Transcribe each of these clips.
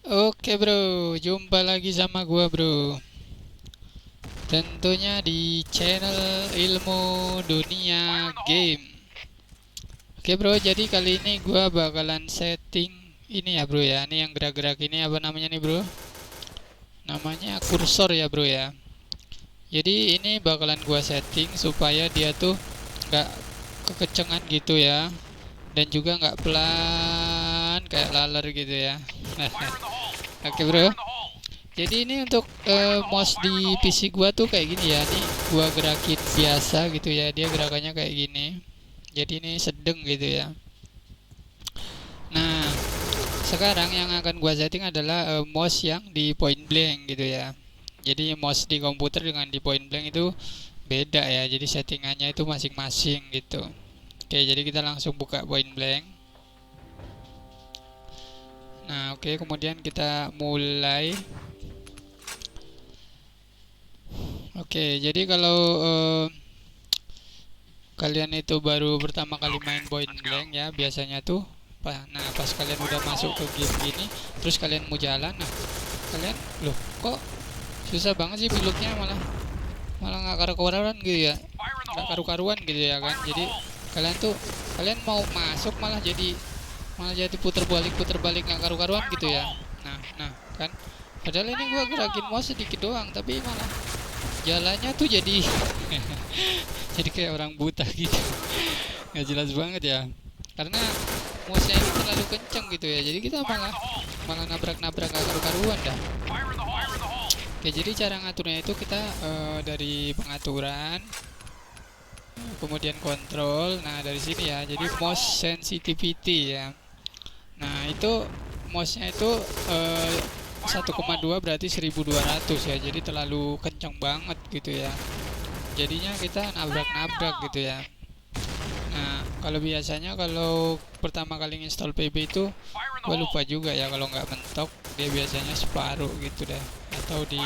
Oke bro, jumpa lagi sama gua bro. Tentunya di channel Ilmu Dunia Game. Oke bro, jadi kali ini gua bakalan setting ini ya bro ya. Ini yang gerak-gerak ini apa namanya nih bro? Namanya kursor ya bro ya. Jadi ini bakalan gua setting supaya dia tuh nggak kekencengan gitu ya. Dan juga nggak pelan kayak laler gitu ya. Oke bro. Jadi ini untuk mouse di PC gua tuh kayak gini ya. Nih gua gerakin biasa gitu ya. Dia gerakannya kayak gini. Jadi ini sedang gitu ya. Nah, sekarang yang akan gua setting adalah mouse yang di point blank gitu ya. Jadi mouse di komputer dengan di point blank itu beda ya. Jadi settingannya itu masing-masing gitu. Oke, jadi kita langsung buka point blank. Nah, oke, kemudian kita mulai. Oke, jadi kalau kalian itu baru pertama kali main point blank ya, biasanya tuh pas kalian udah masuk ke game gini, terus kalian mau jalan, nah kalian loh kok susah banget sih beloknya, malah malah nggak karu-karuan gitu ya, nggak karu-karuan gitu ya kan. Jadi kalian mau masuk malah jadi puter balik nggak karu-karuan gitu ya. Nah kan, padahal ini gua gerakin mouse sedikit doang tapi malah jalannya tuh jadi jadi kayak orang buta gitu. Nggak jelas banget ya, karena mouse ini terlalu kenceng gitu ya, jadi kita malah malah nabrak-nabrak gak karu-karuan dah. Oke, jadi cara ngaturnya itu kita dari pengaturan, kemudian kontrol. Nah dari sini ya, jadi mouse sensitivity ya. Nah itu mouse-nya itu 1,2 berarti 1200 ya, jadi terlalu kenceng banget gitu ya, jadinya kita nabrak-nabrak gitu ya. Nah kalau biasanya kalau pertama kali install PB itu gue lupa juga ya, kalau nggak mentok dia biasanya separuh gitu deh, atau di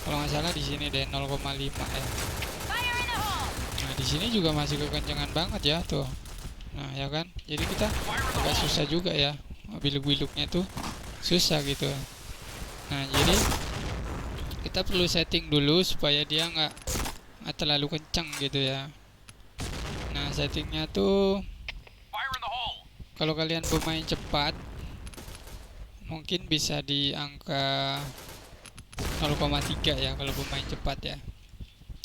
kalau nggak salah di sini deh 0,5 ya. Nah di sini juga masih kekencangan banget ya tuh. Nah ya kan, jadi kita agak susah juga ya, biluk-biluknya tuh susah gitu. Nah jadi kita perlu setting dulu supaya dia nggak terlalu kencang gitu ya. Nah settingnya tuh kalau kalian pemain cepat mungkin bisa di angka 0,3 ya kalau pemain cepat ya.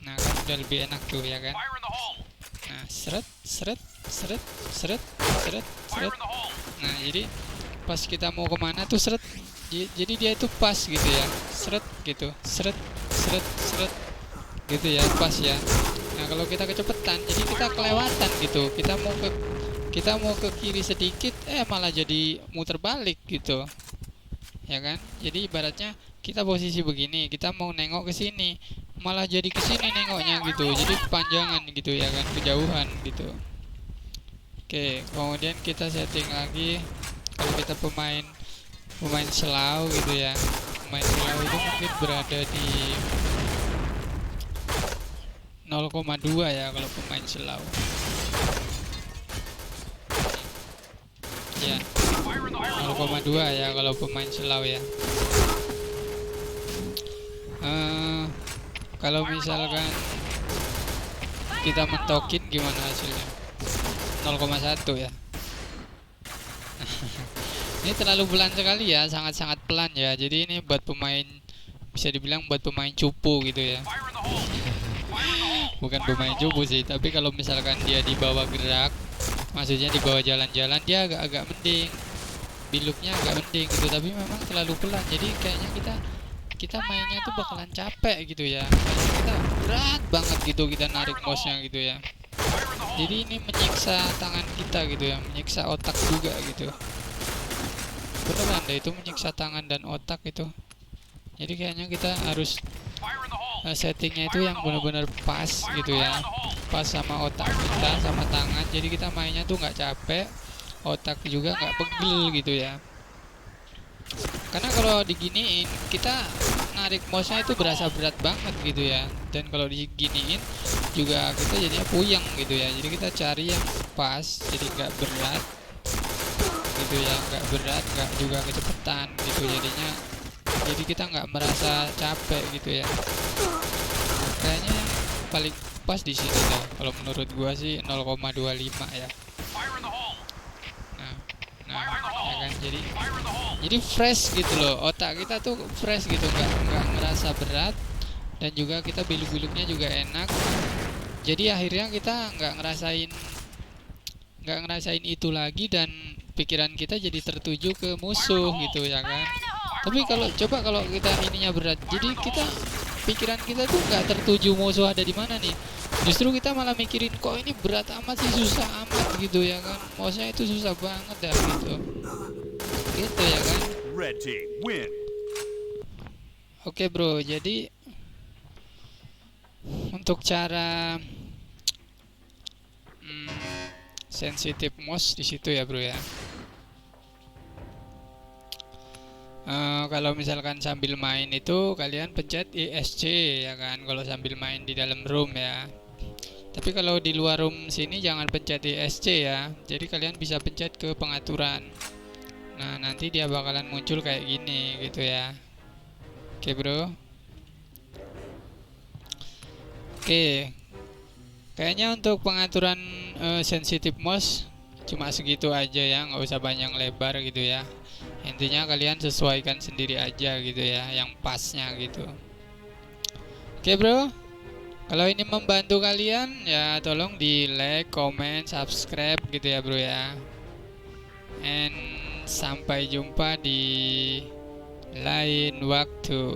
Nah kan udah lebih enak tuh ya kan. Nah seret seret seret seret seret seret. Nah jadi pas kita mau kemana tuh seret, jadi dia itu pas gitu ya, seret gitu, seret seret seret gitu ya, pas ya. Nah kalau kita kecepatan jadi kita kelewatan gitu, kita mau ke kiri sedikit malah jadi muter balik gitu ya kan. Jadi ibaratnya kita posisi begini, kita mau nengok ke sini malah jadi ke sini nengoknya gitu, jadi kepanjangan gitu ya kan, kejauhan gitu. Oke, kemudian kita setting lagi kalau kita pemain slow gitu ya. Pemain slow itu mungkin berada di 0,2 ya kalau pemain slow ya, 0,2 ya kalau pemain slow ya. Kalau misalkan kita mentokin gimana hasilnya? 0,1 ya. Ini terlalu pelan sekali ya, sangat-sangat pelan ya. Jadi ini buat pemain, bisa dibilang buat pemain cupu gitu ya. Bukan pemain cupu sih, tapi kalau misalkan dia dibawa gerak, maksudnya dibawa jalan-jalan, dia agak-agak mending, biluknya agak mending gitu. Tapi memang terlalu pelan, jadi kayaknya kita mainnya tuh bakalan capek gitu ya. Kita berat banget gitu kita narik mouse-nya gitu ya. Jadi ini menyiksa tangan kita gitu ya, menyiksa otak juga gitu. Beneran deh, itu menyiksa tangan dan otak itu. Jadi kayaknya kita harus settingnya itu yang benar-benar pas gitu ya, pas sama otak kita sama tangan. Jadi kita mainnya tuh nggak capek, otak juga nggak pegel gitu ya. Karena kalau diginiin kita narik mouse-nya itu berasa berat banget gitu ya. Dan kalau diginiin juga kita jadinya puyeng gitu ya. Jadi kita cari yang pas, jadi nggak berat gitu ya, nggak berat, nggak juga kecepatan gitu, jadinya jadi kita nggak merasa capek gitu ya. Kayaknya yang paling pas di sini dah kalau menurut gua sih 0,25 ya. Nah, ya kan, jadi fresh gitu loh, otak kita tuh fresh gitu, nggak ngerasa berat, dan juga kita biluk-biluknya juga enak. Jadi akhirnya kita nggak ngerasain itu lagi, dan pikiran kita jadi tertuju ke musuh gitu ya kan. Tapi kalau kita ininya berat, jadi pikiran kita tuh nggak tertuju musuh ada di mana nih. Justru kita malah mikirin, kok ini berat amat sih, susah amat gitu ya kan. Maksudnya itu susah banget dah gitu. Gitu ya kan. Red team win. Oke bro, jadi untuk cara sensitive mouse di situ ya bro ya. Kalau misalkan sambil main itu kalian pencet ESC ya kan, kalau sambil main di dalam room ya. Tapi kalau di luar room sini jangan pencet ESC ya. Jadi kalian bisa pencet ke pengaturan. Nah, nanti dia bakalan muncul kayak gini gitu ya. Oke, bro. Oke. Kayaknya untuk pengaturan sensitive mouse cuma segitu aja ya, nggak usah panjang lebar gitu ya. Intinya kalian sesuaikan sendiri aja gitu ya, yang pasnya gitu. Oke, bro. Kalau ini membantu kalian ya tolong di like, comment, subscribe gitu ya bro ya. And sampai jumpa di lain waktu.